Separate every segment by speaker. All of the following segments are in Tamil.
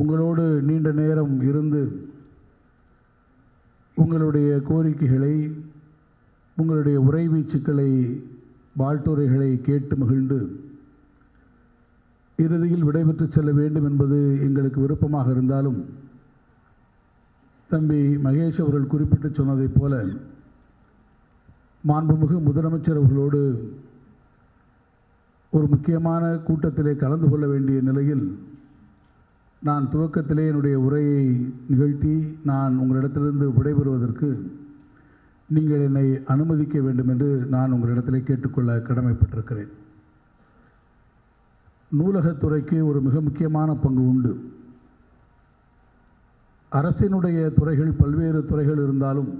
Speaker 1: உங்களோடு நீண்ட நேரம் இருந்து உங்களுடைய கோரிக்கைகளை, உங்களுடைய உரைவீச்சுக்களை, வாழ்த்துரைகளை கேட்டு மகிழ்ந்து இறுதியில் விடைபெற்று செல்ல வேண்டும் என்பது எங்களுக்கு விருப்பமாக இருந்தாலும், தம்பி மகேஷ் அவர்கள் குறிப்பிட்டு சொன்னதைப் போல மாண்புமிகு முதலமைச்சர் அவர்களோடு ஒரு முக்கியமான கூட்டத்திலே கலந்து கொள்ள வேண்டிய நிலையில் நான் துவக்கத்திலே என்னுடைய உரையை நிகழ்த்தி நான் உங்களிடத்திலிருந்து விடைபெறுவதற்கு நீங்கள் என்னை அனுமதிக்க வேண்டும் என்று நான் உங்களிடத்திலே கேட்டுக்கொள்ள கடமைப்பட்டிருக்கிறேன். நூலகத்துறைக்கு ஒரு மிக முக்கியமான பங்கு உண்டு. அரசினுடைய துறைகள் பல்வேறு துறைகள் இருந்தாலும்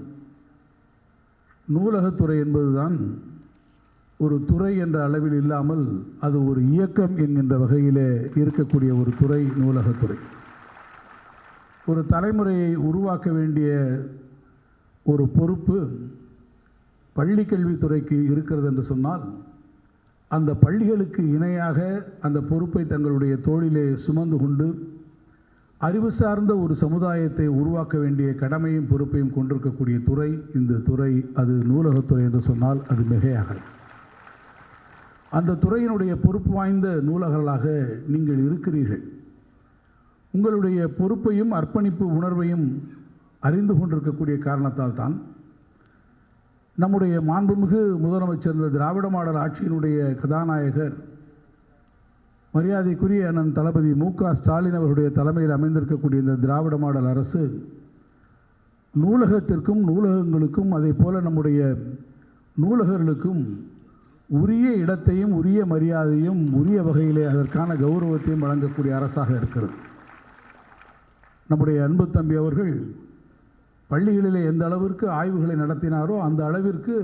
Speaker 1: நூலகத்துறை என்பதுதான் ஒரு துறை என்ற அளவில் இல்லாமல் அது ஒரு இயக்கம் என்கின்ற வகையிலே இருக்கக்கூடிய ஒரு துறை நூலகத்துறை. ஒரு தலைமுறையை உருவாக்க வேண்டிய ஒரு பொறுப்பு பள்ளி கல்வித்துறைக்கு இருக்கிறது என்று சொன்னால், அந்த பள்ளிகளுக்கு இணையாக அந்த பொறுப்பை தங்களுடைய தோளிலே சுமந்து கொண்டு அறிவு சார்ந்த ஒரு சமுதாயத்தை உருவாக்க வேண்டிய கடமையும் பொறுப்பையும் கொண்டிருக்கக்கூடிய துறை இந்த துறை. அது நூலகத்துறை என்று சொன்னால் அது மிகையாக. அந்த துறையினுடைய பொறுப்பு வாய்ந்த நூலகர்களாக நீங்கள் இருக்கிறீர்கள். உங்களுடைய பொறுப்பையும் அர்ப்பணிப்பு உணர்வையும் அறிந்து கொண்டிருக்கக்கூடிய காரணத்தால் தான் நம்முடைய மாண்புமிகு முதலமைச்சர், இந்த திராவிட மாடல் ஆட்சியினுடைய கதாநாயகர் மரியாதைக்குரிய அண்ணன் தளபதி மு.க. ஸ்டாலின் அவருடைய தலைமையில் அமைந்திருக்கக்கூடிய இந்த திராவிட மாடல் அரசு நூலகத்திற்கும் நூலகங்களுக்கும் அதே போல நம்முடைய நூலகர்களுக்கும் உரிய இடத்தையும் உரிய மரியாதையும் உரிய வகையிலே அதற்கான கௌரவத்தையும் வழங்கக்கூடிய அரசாக இருக்கிறது. நம்முடைய அன்பு தம்பி அவர்கள் பள்ளிகளிலே எந்த அளவிற்கு ஆய்வுகளை நடத்தினாரோ அந்த அளவிற்கு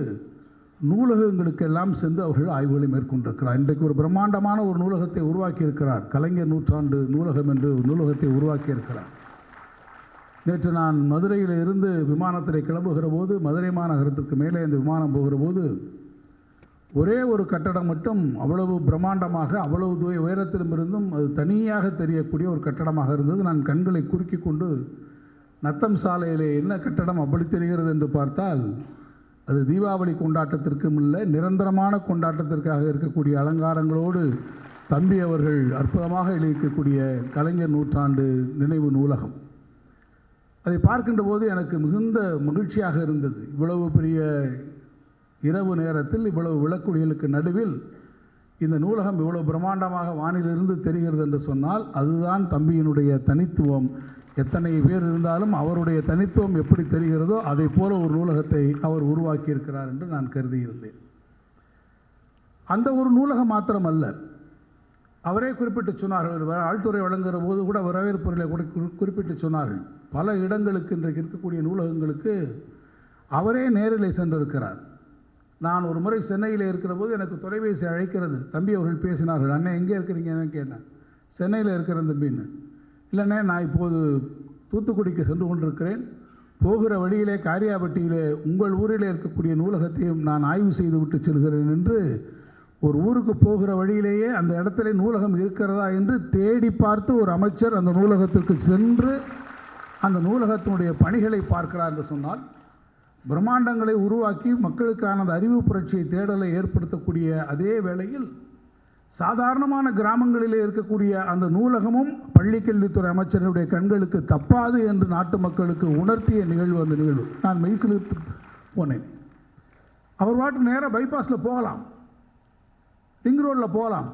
Speaker 1: நூலகங்களுக்கெல்லாம் சென்று அவர்கள் ஆய்வுகளை மேற்கொண்டிருக்கிறார். இன்றைக்கு ஒரு பிரம்மாண்டமான ஒரு நூலகத்தை உருவாக்கியிருக்கிறார். கலைஞர் நூற்றாண்டு நூலகம் என்று ஒரு நூலகத்தை உருவாக்கியிருக்கிறார். நேற்று நான் மதுரையில் இருந்து விமானத்தில் கிளம்புகிற போது, மதுரை மாநகரத்திற்கு மேலே இந்த விமானம் போகிற போது ஒரே ஒரு கட்டடம் மட்டும் அவ்வளவு பிரம்மாண்டமாக, அவ்வளவு உயரத்திலும் இருந்தும் அது தனியாக தெரியக்கூடிய ஒரு கட்டடமாக இருந்தது. நான் கண்களை குறுக்கி கொண்டு நத்தம் சாலையிலே என்ன கட்டடம் அப்படி தெரிகிறது என்று பார்த்தால், அது தீபாவளி கொண்டாட்டத்திற்கும் இல்லை, நிரந்தரமான கொண்டாட்டத்திற்காக இருக்கக்கூடிய அலங்காரங்களோடு தம்பி அவர்கள் அற்புதமாக எழுதிக்கக்கூடிய கலைஞர் நூற்றாண்டு நினைவு நூலகம். அதை பார்க்கின்ற போது எனக்கு மிகுந்த மகிழ்ச்சியாக இருந்தது. இவ்வளவு பெரிய இரவு நேரத்தில் இவ்வளவு விளக்குடிகளுக்கு நடுவில் இந்த நூலகம் இவ்வளவு பிரம்மாண்டமாக வானிலிருந்து தெரிகிறது என்று சொன்னால் அதுதான் தம்பியினுடைய தனித்துவம். எத்தனை பேர் இருந்தாலும் அவருடைய தனித்துவம் எப்படி தெரிகிறதோ அதை போல ஒரு நூலகத்தை அவர் உருவாக்கியிருக்கிறார் என்று நான் கருதியிருந்தேன். அந்த ஒரு நூலகம் மாத்திரமல்ல, அவரே குறிப்பிட்டு சொன்னார்கள், ஆழ்துறை வழங்குகிற போது கூட வரவேற்புரையில் கூட குறிப்பிட்டு சொன்னார்கள், பல இடங்களுக்கு இன்றைக்கு இருக்கக்கூடிய நூலகங்களுக்கு அவரே நேரில் சென்றிருக்கிறார். நான் ஒரு முறை சென்னையில் இருக்கிற போது எனக்கு தொலைபேசி அழைக்கிறது. தம்பி அவர்கள் பேசினார்கள், அண்ணே எங்கே இருக்கிறீங்கன்னு கேட்டேன். சென்னையில் இருக்கிறேன் தம்பின்னு. இல்லைண்ணே, நான் இப்போது தூத்துக்குடிக்கு சென்று கொண்டிருக்கிறேன், போகிற வழியிலே காரியாபட்டியிலே உங்கள் ஊரில் இருக்கக்கூடிய நூலகத்தையும் நான் ஆய்வு செய்து விட்டு செல்கிறேன் என்று, ஒரு ஊருக்கு போகிற வழியிலேயே அந்த இடத்துல நூலகம் இருக்கிறதா என்று தேடி பார்த்து ஒரு அமைச்சர் அந்த நூலகத்திற்கு சென்று அந்த நூலகத்தினுடைய பணிகளை பார்க்கிறார் என்று சொன்னால், பிரம்மாண்டங்களை உருவாக்கி மக்களுக்கான அந்த அறிவு புரட்சியை தேடலை ஏற்படுத்தக்கூடிய அதே வேளையில் சாதாரணமான கிராமங்களிலே இருக்கக்கூடிய அந்த நூலகமும் பள்ளிக்கல்வித்துறை அமைச்சருடைய கண்களுக்கு தப்பாது என்று நாட்டு மக்களுக்கு உணர்த்திய நிகழ்வு அந்த நிகழ்வு. நான் மெய்சிலிர்த்து போனேன். அவர் பாட்டு நேராக பைபாஸில் போகலாம், ரிங் ரோடில் போகலாம்.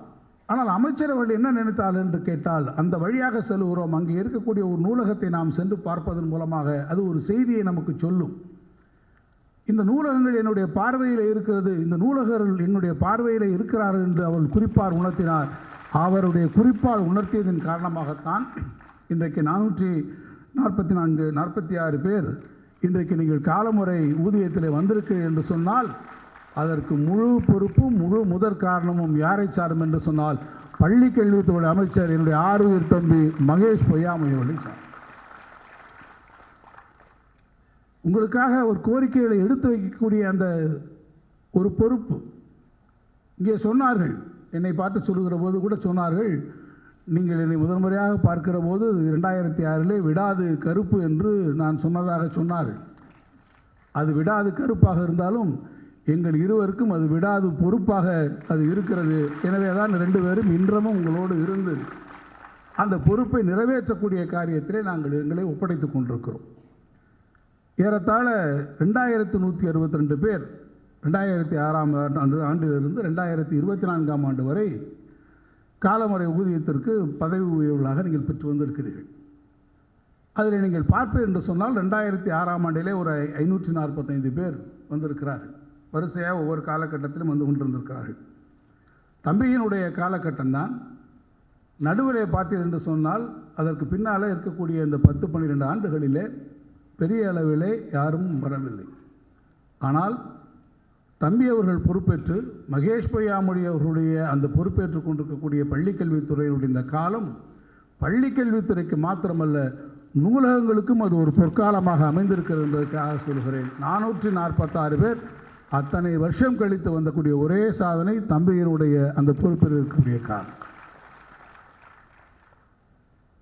Speaker 1: ஆனால் அமைச்சர் அவர்கள் என்ன நினைத்தால் என்று கேட்டால், அந்த வழியாக செல்கிறோம், அங்கே இருக்கக்கூடிய ஒரு நூலகத்தை நாம் சென்று பார்ப்பதன் மூலமாக அது ஒரு செய்தியை நமக்கு சொல்லும். இந்த நூலகங்கள் என்னுடைய பார்வையில் இருக்கிறது, இந்த நூலகர்கள் என்னுடைய பார்வையில் இருக்கிறார்கள் என்று அவள் குறிப்பார் உணர்த்தினார். அவருடைய குறிப்பால் உணர்த்தியதன் காரணமாகத்தான் இன்றைக்கு 446 பேர் இன்றைக்கு நீங்கள் காலமுறை ஊதியத்தில் வந்திருக்கு என்று சொன்னால், அதற்கு முழு பொறுப்பும் முழு முதற் காரணமும் யாரை சாரும் என்று சொன்னால், பள்ளி கல்வித்துறை அமைச்சர் என்னுடைய ஆறுயிர் தம்பி மகேஷ் பொய்யாமொழி அவர்களை சார். உங்களுக்காக ஒரு கோரிக்கைகளை எடுத்து வைக்கக்கூடிய அந்த ஒரு பொறுப்பு. இங்கே சொன்னார்கள், என்னை பார்த்து சொல்லுகிற போது கூட சொன்னார்கள், நீங்கள் என்னை முதல் முறையாக பார்க்கிற போது 2006 விடாது கருப்பு என்று நான் சொன்னதாக சொன்னார்கள். அது விடாது கருப்பாக இருந்தாலும் எங்கள் இருவருக்கும் அது விடாது பொறுப்பாக அது இருக்கிறது. எனவே தான் 2 பேரும் இன்றமும் உங்களோடு இருந்து அந்த பொறுப்பை நிறைவேற்றக்கூடிய காரியத்திலே நாங்கள் எங்களை ஒப்படைத்துக் கொண்டிருக்கிறோம். ஏறத்தாழ 2162 பேர் 2006 ஆண்டிலிருந்து 2024 ஆண்டு வரை காலமுறை ஊதியத்திற்கு பதவி உயர்வுகளாக நீங்கள் பெற்று வந்திருக்கிறீர்கள். அதில் நீங்கள் பார்ப்பீர்கள் என்று சொன்னால் 2006 ஆண்டிலே ஒரு 545 பேர் வந்திருக்கிறார்கள். வரிசையாக ஒவ்வொரு காலகட்டத்திலும் வந்து கொண்டிருந்திருக்கிறார்கள். தம்பியினுடைய காலகட்டம்தான். நடுவிலே பார்த்தீர்கள் என்று சொன்னால் அதற்கு பின்னால் இருக்கக்கூடிய இந்த 10-12 ஆண்டுகளிலே பெரிய அளவிலே யாரும் வரவில்லை. ஆனால் தம்பி அவர்கள் பொறுப்பேற்று மகேஷ் பொய்யாமொழி அவர்களுடைய அந்த பொறுப்பேற்றுக் கொண்டிருக்கக்கூடிய பள்ளிக்கல்வித்துறையினுடைய இந்த காலம் பள்ளிக்கல்வித்துறைக்கு மாத்திரமல்ல, நூலகங்களுக்கும் அது ஒரு பொற்காலமாக அமைந்திருக்கிறது என்பதற்காக சொல்கிறேன். 446 பேர் அத்தனை வருஷம் கழித்து வந்தக்கூடிய ஒரே சாதனை தம்பியினுடைய அந்த பொறுப்பில் இருக்கக்கூடிய காலம்.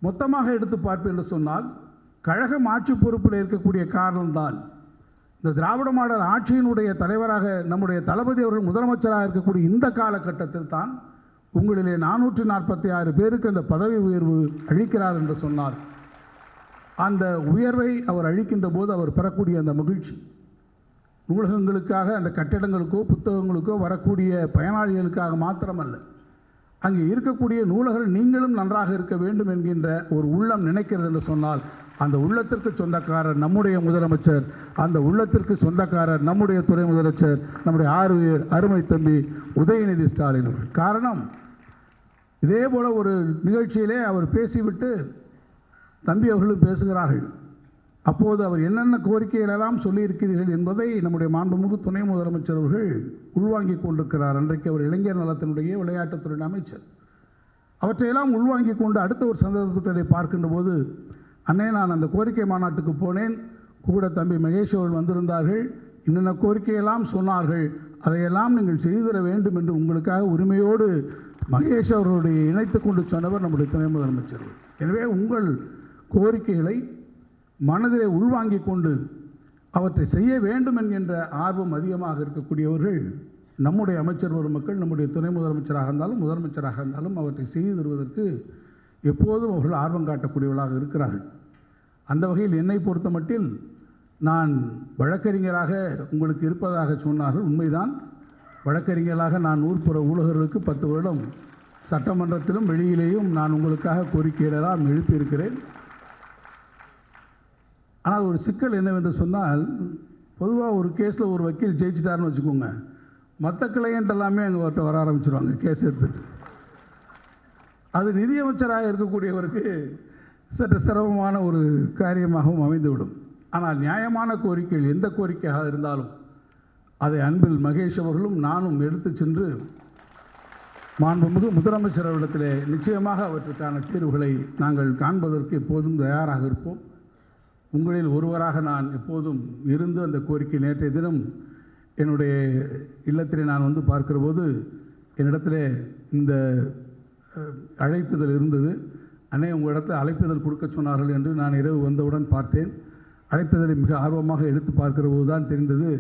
Speaker 1: மொத்தமாக எடுத்து பார்ப்பேன் என்று சொன்னால் கழகம் ஆட்சி பொறுப்பில் இருக்கக்கூடிய காரணம்தான் இந்த திராவிட மாடல் ஆட்சியினுடைய தலைவராக நம்முடைய தளபதி அவர்கள் முதலமைச்சராக இருக்கக்கூடிய இந்த காலகட்டத்தில் தான் உங்களிலே 446 பேருக்கு அந்த பதவி உயர்வு அளிக்கிறார் என்று சொன்னார். அந்த உயர்வை அவர் அளிக்கின்ற போது அவர் பெறக்கூடிய அந்த மகிழ்ச்சி நூலகங்களுக்காக அந்த கட்டிடங்களுக்கோ புத்தகங்களுக்கோ வரக்கூடிய பயனாளிகளுக்காக மாத்திரமல்ல, அங்கே இருக்கக்கூடிய நூலகர்கள் நீங்களும் நன்றாக இருக்க வேண்டும் என்கின்ற ஒரு உள்ளம் நினைக்கிறது என்று சொன்னால் அந்த உள்ளத்திற்கு சொந்தக்காரர் நம்முடைய முதலமைச்சர், அந்த உள்ளத்திற்கு சொந்தக்காரர் நம்முடைய துணை முதலமைச்சர், நம்முடைய ஆறுயிர் அருமை தம்பி உதயநிதி ஸ்டாலின் அவர்கள். காரணம், இதே போல ஒரு நிகழ்ச்சியிலே அவர் பேசிவிட்டு தம்பி அவர்களும் பேசுகிறார்கள். அப்போது அவர் என்னென்ன கோரிக்கைகளெல்லாம் சொல்லியிருக்கிறீர்கள் என்பதை நம்முடைய மாண்புமிகு துணை முதலமைச்சர் அவர்கள் உள்வாங்கிக் கொண்டிருக்கிறார். அன்றைக்கு அவர் இளைஞர் நலத்தினுடைய விளையாட்டுத்துறை அமைச்சர். அவற்றையெல்லாம் உள்வாங்கிக் கொண்டு அடுத்த ஒரு சந்தர்ப்பத்தை பார்க்கின்ற போது, அண்ணே நான் அந்த கோரிக்கை மாநாட்டுக்கு போனேன், கூட தம்பி மகேஷ் அவர்கள் வந்திருந்தார்கள், என்னென்ன கோரிக்கையெல்லாம் சொன்னார்கள், அதையெல்லாம் நீங்கள் செய்து தர வேண்டும் என்று உங்களுக்காக உரிமையோடு மகேஷ் அவர்களுடைய இணைத்து கொண்டு சொன்னவர் நம்முடைய துணை முதலமைச்சர். எனவே உங்கள் கோரிக்கைகளை மனதிலே உள்வாங்கிக் கொண்டு அவற்றை செய்ய வேண்டும் என்கின்ற ஆர்வம் அதிகமாக இருக்கக்கூடியவர்கள் நம்முடைய அமைச்சர் பெருமக்கள், நம்முடைய துணை முதலமைச்சராக இருந்தாலும் முதலமைச்சராக இருந்தாலும் அவற்றை செய்து தருவதற்கு எப்போதும் அவர்கள் ஆர்வம் காட்டக்கூடியவர்களாக இருக்கிறார்கள். அந்த வகையில் என்னை பொறுத்த மட்டில் நான் வழக்கறிஞராக உங்களுக்கு இருப்பதாக சொன்னார்கள். உண்மைதான். வழக்கறிஞராக நான் ஊர்ப்புற ஊழியர்களுக்கு 10 வருடம் சட்டமன்றத்திலும் வெளியிலேயும் நான் உங்களுக்காக கோரிக்கைகளெல்லாம் எழுப்பியிருக்கிறேன். ஆனால் ஒரு சிக்கல் என்னவென்று சொன்னால், பொதுவாக ஒரு கேஸில் ஒரு வக்கீல் ஜெயிச்சிட்டாருன்னு வச்சுக்கோங்க, மற்ற கிளையண்ட் எல்லாமே அங்கே வர ஆரம்பிச்சிருவாங்க கேஸ் எடுத்துட்டு. அது நிதியமைச்சராக இருக்கக்கூடியவருக்கு சற்று சிரமமான ஒரு காரியமாகவும் அமைந்துவிடும். ஆனால் நியாயமான கோரிக்கைகள் எந்த கோரிக்கையாக இருந்தாலும் அதை அன்பில் மகேஷ் அவர்களும் நானும் எடுத்து சென்று மாண்புமிகு முதலமைச்சர் அவரிடத்திலே நிச்சயமாக அவற்றுக்கான தீர்வுகளை நாங்கள் காண்பதற்கு எப்போதும் தயாராக இருப்போம். உங்களில் ஒருவராக நான் எப்போதும் இருந்து அந்த கோரிக்கை நேற்றைய தினம் என்னுடைய இல்லத்திலே நான் வந்து பார்க்கிற போது என்னிடத்தில் இந்த அழைப்புதல் இருந்தது. அண்ணே உங்கள் இடத்துல அழைப்புதல் கொடுக்க சொன்னார்கள் என்று நான் இரவு வந்தவுடன் பார்த்தேன். அழைப்புதலை மிக ஆர்வமாக எடுத்து பார்க்கிற போது தான் தெரிந்தது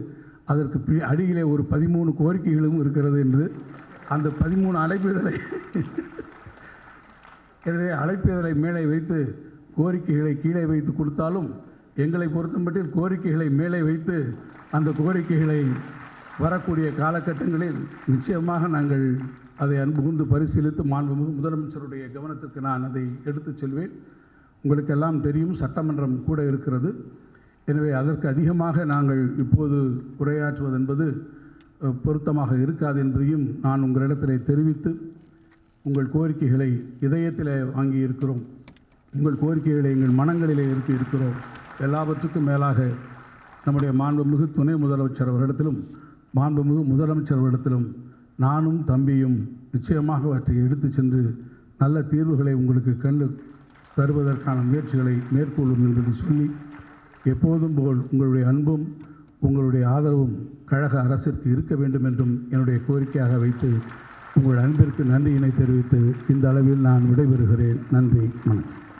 Speaker 1: அதற்கு அடியிலே ஒரு 13 கோரிக்கைகளும் இருக்கிறது என்று. அந்த 13 அழைப்புதலை எனவே அழைப்புதலை மேலே வைத்து கோரிக்கைகளை கீழே வைத்து கொடுத்தாலும் எங்களை பொறுத்தமட்டில் கோரிக்கைகளை மேலே வைத்து அந்த கோரிக்கைகளை வரக்கூடிய காலகட்டங்களில் நிச்சயமாக நாங்கள் அதை அன்புகூர்ந்து பரிசீலித்து மாண்புமிகு முதலமைச்சருடைய கவனத்திற்கு நான் அதை எடுத்துச் செல்வேன். உங்களுக்கெல்லாம் தெரியும், சட்டமன்றம் கூட இருக்கிறது. எனவே அதற்கு அதிகமாக நாங்கள் இப்போது உரையாற்றுவது என்பது பொருத்தமாக இருக்காது என்பதையும் நான் உங்களிடத்திலே தெரிவித்து, உங்கள் கோரிக்கைகளை இதயத்தில் வாங்கி இருக்கிறோம், உங்கள் கோரிக்கைகளை எங்கள் மனங்களிலே இருக்கிறோம். எல்லாவற்றுக்கும் மேலாக நம்முடைய மாண்புமிகு துணை முதலமைச்சர் அவர்களிடத்திலும் மாண்புமிகு முதலமைச்சர் அவர்களிடத்திலும் நானும் தம்பியும் நிச்சயமாக அவற்றை எடுத்து சென்று நல்ல தீர்வுகளை உங்களுக்கு கண்டு தருவதற்கான முயற்சிகளை மேற்கொள்ளும் என்பதை சொல்லி, எப்போதும் போல் உங்களுடைய அன்பும் உங்களுடைய ஆதரவும் கழக அரசிற்கு இருக்க வேண்டும் என்றும் என்னுடைய கோரிக்கையாக வைத்து உங்கள் அன்பிற்கு நன்றியினை தெரிவித்து இந்த அளவில் நான் விடைபெறுகிறேன். நன்றி, வணக்கம்.